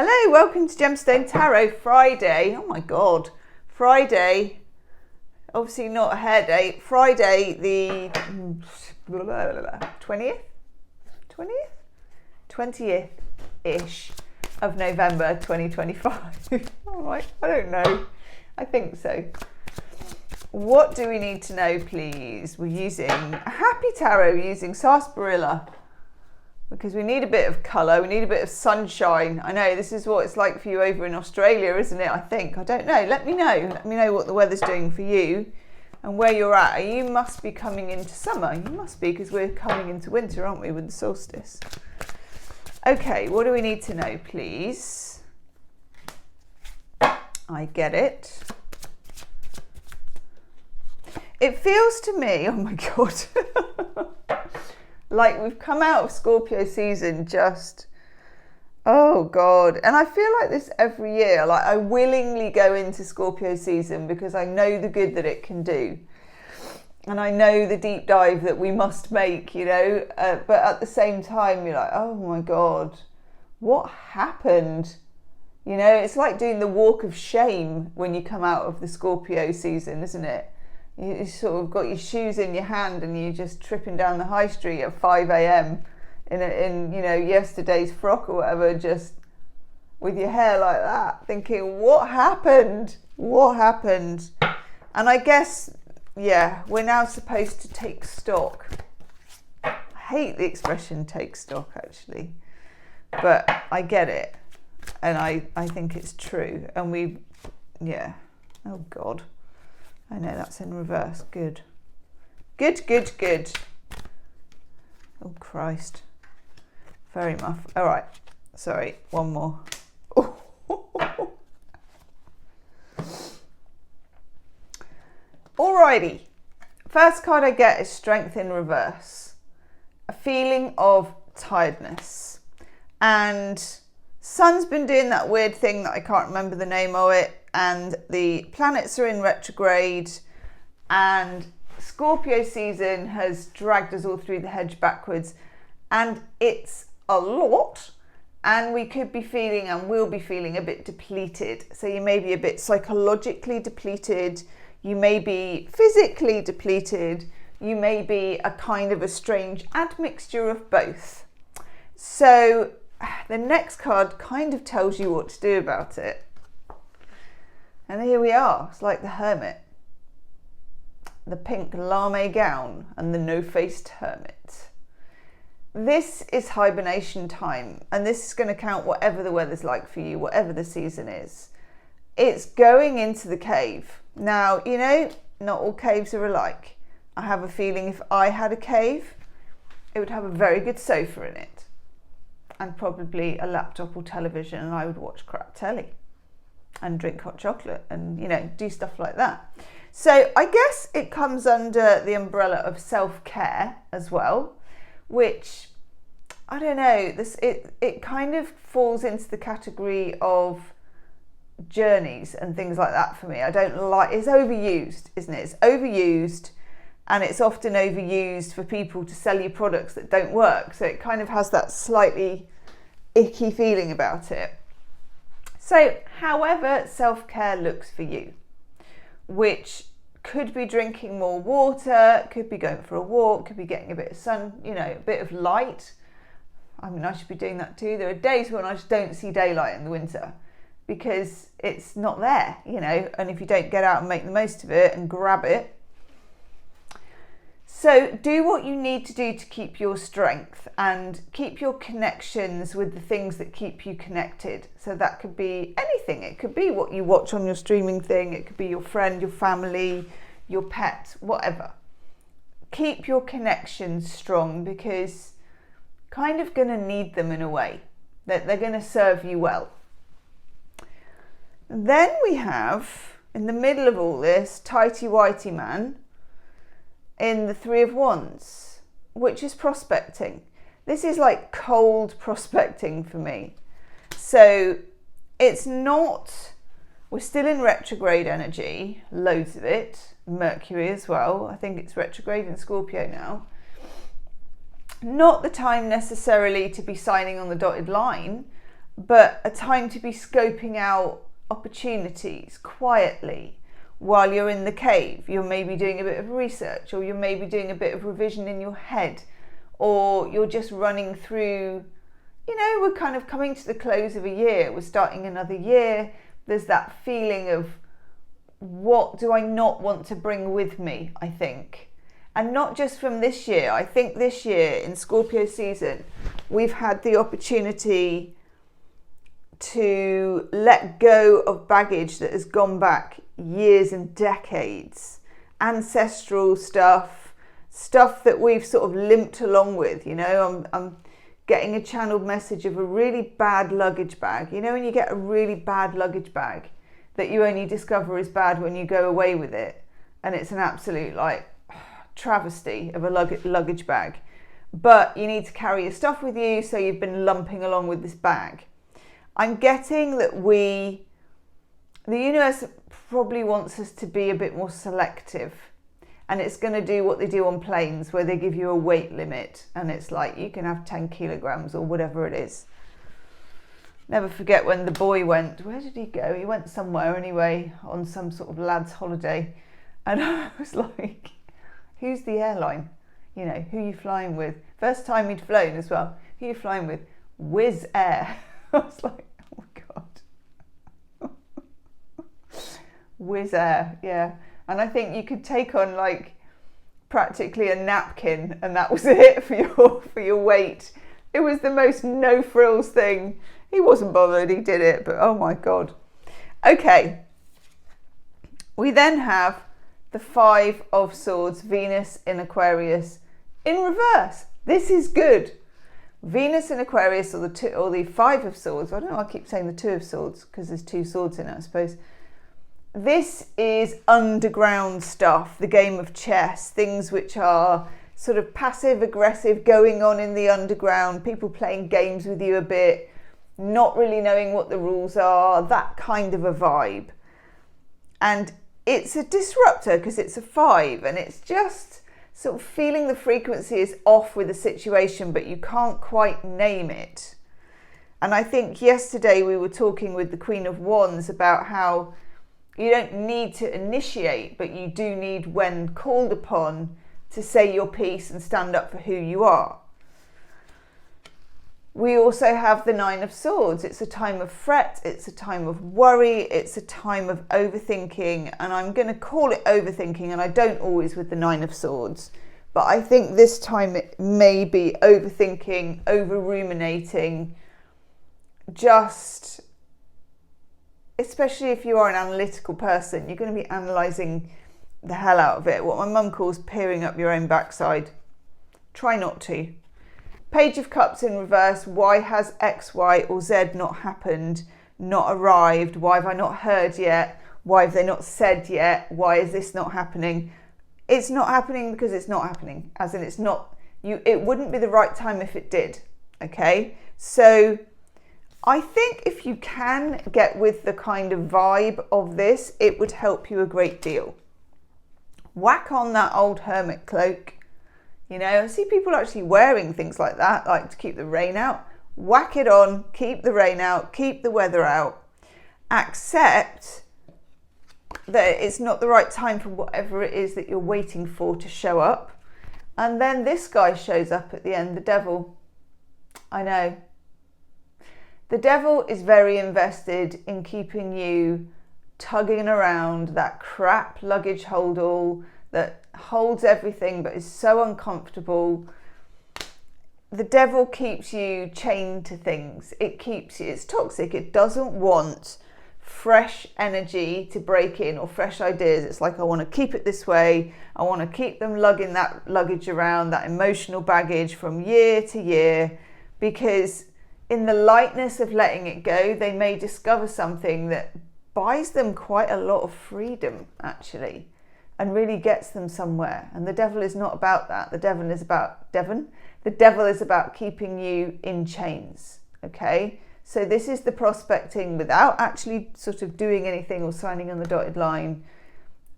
Hello, welcome to Gemstone Tarot Friday. Oh my God, Friday, obviously not a hair date, Friday the 20th-ish of November 2025. All right, I don't know, I think so. What do we need to know, please? We're using a happy tarot using sarsaparilla because we need a bit of colour, we need a bit of sunshine. I know this is what it's like for you over in Australia, isn't it? I think. I don't know. Let me know what the weather's doing for you and where you're at. You must be coming into summer. You must be, because we're coming into winter, aren't we, with the solstice? Okay, what do we need to know, please? I get it. It feels to me, oh my God, like we've come out of Scorpio season just, oh God. And I feel like this every year. Like I willingly go into Scorpio season because I know the good that it can do. And I know the deep dive that we must make, you know, but at the same time, you're like, oh my God, what happened? You know, it's like doing the walk of shame when you come out of the Scorpio season, isn't it? You sort of got your shoes in your hand and you're just tripping down the high street at 5 a.m. in you know, yesterday's frock or whatever, just with your hair like that, thinking, what happened? What happened? And I guess, yeah, we're now supposed to take stock. I hate the expression take stock, actually, but I get it. And I think it's true. And yeah, oh God. I know that's in reverse. Good. Good, good, good. Oh, Christ. Very muff. All right. Sorry. One more. Oh. Alrighty. First card I get is Strength in reverse. A feeling of tiredness. And Sun's been doing that weird thing that I can't remember the name of it. And the planets are in retrograde and Scorpio season has dragged us all through the hedge backwards, and it's a lot, and we could be feeling and will be feeling a bit depleted. So you may be a bit psychologically depleted, you may be physically depleted, you may be a kind of a strange admixture of both. So the next card kind of tells you what to do about it. And here we are. It's like the Hermit, the pink lame gown and the no-faced hermit. This is hibernation time, and this is going to count whatever the weather's like for you, whatever the season is. It's going into the cave. Now, you know, not all caves are alike. I have a feeling if I had a cave, it would have a very good sofa in it and probably a laptop or television, and I would watch crap telly and drink hot chocolate and, you know, do stuff like that. So I guess it comes under the umbrella of self-care as well, which, I don't know, it kind of falls into the category of journeys and things like that for me. I don't like, it's overused, isn't it? It's overused, and it's often overused for people to sell you products that don't work. So it kind of has that slightly icky feeling about it. So, however self-care looks for you, which could be drinking more water, could be going for a walk, could be getting a bit of sun, you know, a bit of light. I mean, I should be doing that too. There are days when I just don't see daylight in the winter because it's not there, you know, and if you don't get out and make the most of it and grab it. So do what you need to do to keep your strength and keep your connections with the things that keep you connected. So that could be anything. It could be what you watch on your streaming thing. It could be your friend, your family, your pet, whatever. Keep your connections strong because kind of going to need them in a way. That they're going to serve you well. Then we have, in the middle of all this, Tighty Whitey Man in the Three of Wands, which is prospecting. This is like cold prospecting for me. So it's not, we're still in retrograde energy, loads of it, Mercury as well. I think it's retrograde in Scorpio now. Not the time necessarily to be signing on the dotted line but a time to be scoping out opportunities quietly while you're in the cave. You're maybe doing a bit of research, or you're maybe doing a bit of revision in your head, or you're just running through, we're kind of coming to the close of a year, we're starting another year. There's that feeling of, what do I not want to bring with me, I think. And not just from this year. I think this year in Scorpio season, we've had the opportunity to let go of baggage that has gone back years and decades. Ancestral stuff that we've sort of limped along with. I'm getting a channeled message of a really bad luggage bag. When you get a really bad luggage bag that you only discover is bad when you go away with it, and it's an absolute travesty of a luggage bag, but you need to carry your stuff with you, so you've been lumping along with this bag. I'm getting that the universe probably wants us to be a bit more selective, and it's going to do what they do on planes, where they give you a weight limit, and it's like you can have 10 kilograms or whatever it is. Never forget when the boy went, where did he go? He went somewhere anyway, on some sort of lad's holiday, and I was like, who's the airline? Who are you flying with? First time he'd flown as well. Who are you flying with? Wizz Air. I was like, oh my God. Wizz Air, yeah. And I think you could take on practically a napkin, and that was it for your weight. It was the most no frills thing. He wasn't bothered, he did it, but oh my God. Okay. We then have the 5 of Swords, Venus in Aquarius in reverse. This is good. Venus in Aquarius, or the 5 of Swords. I don't know, I keep saying the 2 of Swords because there's 2 swords in it, I suppose. This is underground stuff, the game of chess, things which are sort of passive aggressive, going on in the underground, people playing games with you a bit, not really knowing what the rules are, that kind of a vibe. And it's a disruptor because it's a 5, and it's just sort of feeling the frequency is off with the situation, but you can't quite name it. And I think yesterday we were talking with the Queen of Wands about how you don't need to initiate, but you do need, when called upon, to say your piece and stand up for who you are. We also have the 9 of Swords. It's a time of fret, it's a time of worry, it's a time of overthinking, and I'm going to call it overthinking, and I don't always with the 9 of Swords, but I think this time it may be overthinking, over-ruminating, just, especially if you are an analytical person, you're going to be analysing the hell out of it. What my mum calls peering up your own backside. Try not to. Page of Cups in reverse. Why has X, Y or Z not happened, not arrived? Why have I not heard yet? Why have they not said yet? Why is this not happening? It's not happening because it's not happening. As in, it's not, it wouldn't be the right time if it did. Okay? So I think if you can get with the kind of vibe of this, it would help you a great deal. Whack on that old hermit cloak. I see people actually wearing things like that, like to keep the rain out. Whack it on, keep the rain out, keep the weather out. Accept that it's not the right time for whatever it is that you're waiting for to show up. And then this guy shows up at the end, the devil. I know. The devil is very invested in keeping you tugging around that crap luggage holdall that holds everything but is so uncomfortable. The devil keeps you chained to things. It's toxic. It doesn't want fresh energy to break in or fresh ideas. It's like, I want to keep it this way. I want to keep them lugging that luggage around, that emotional baggage from year to year, because in the lightness of letting it go, they may discover something that buys them quite a lot of freedom, actually, and really gets them somewhere. And the devil is not about that. The devil is about keeping you in chains. Okay? So this is the prospecting without actually sort of doing anything or signing on the dotted line.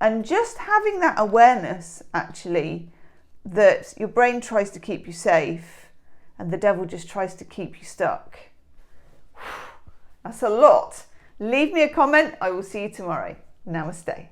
And just having that awareness, actually, that your brain tries to keep you safe and the devil just tries to keep you stuck. That's a lot. Leave me a comment. I will see you tomorrow. Namaste.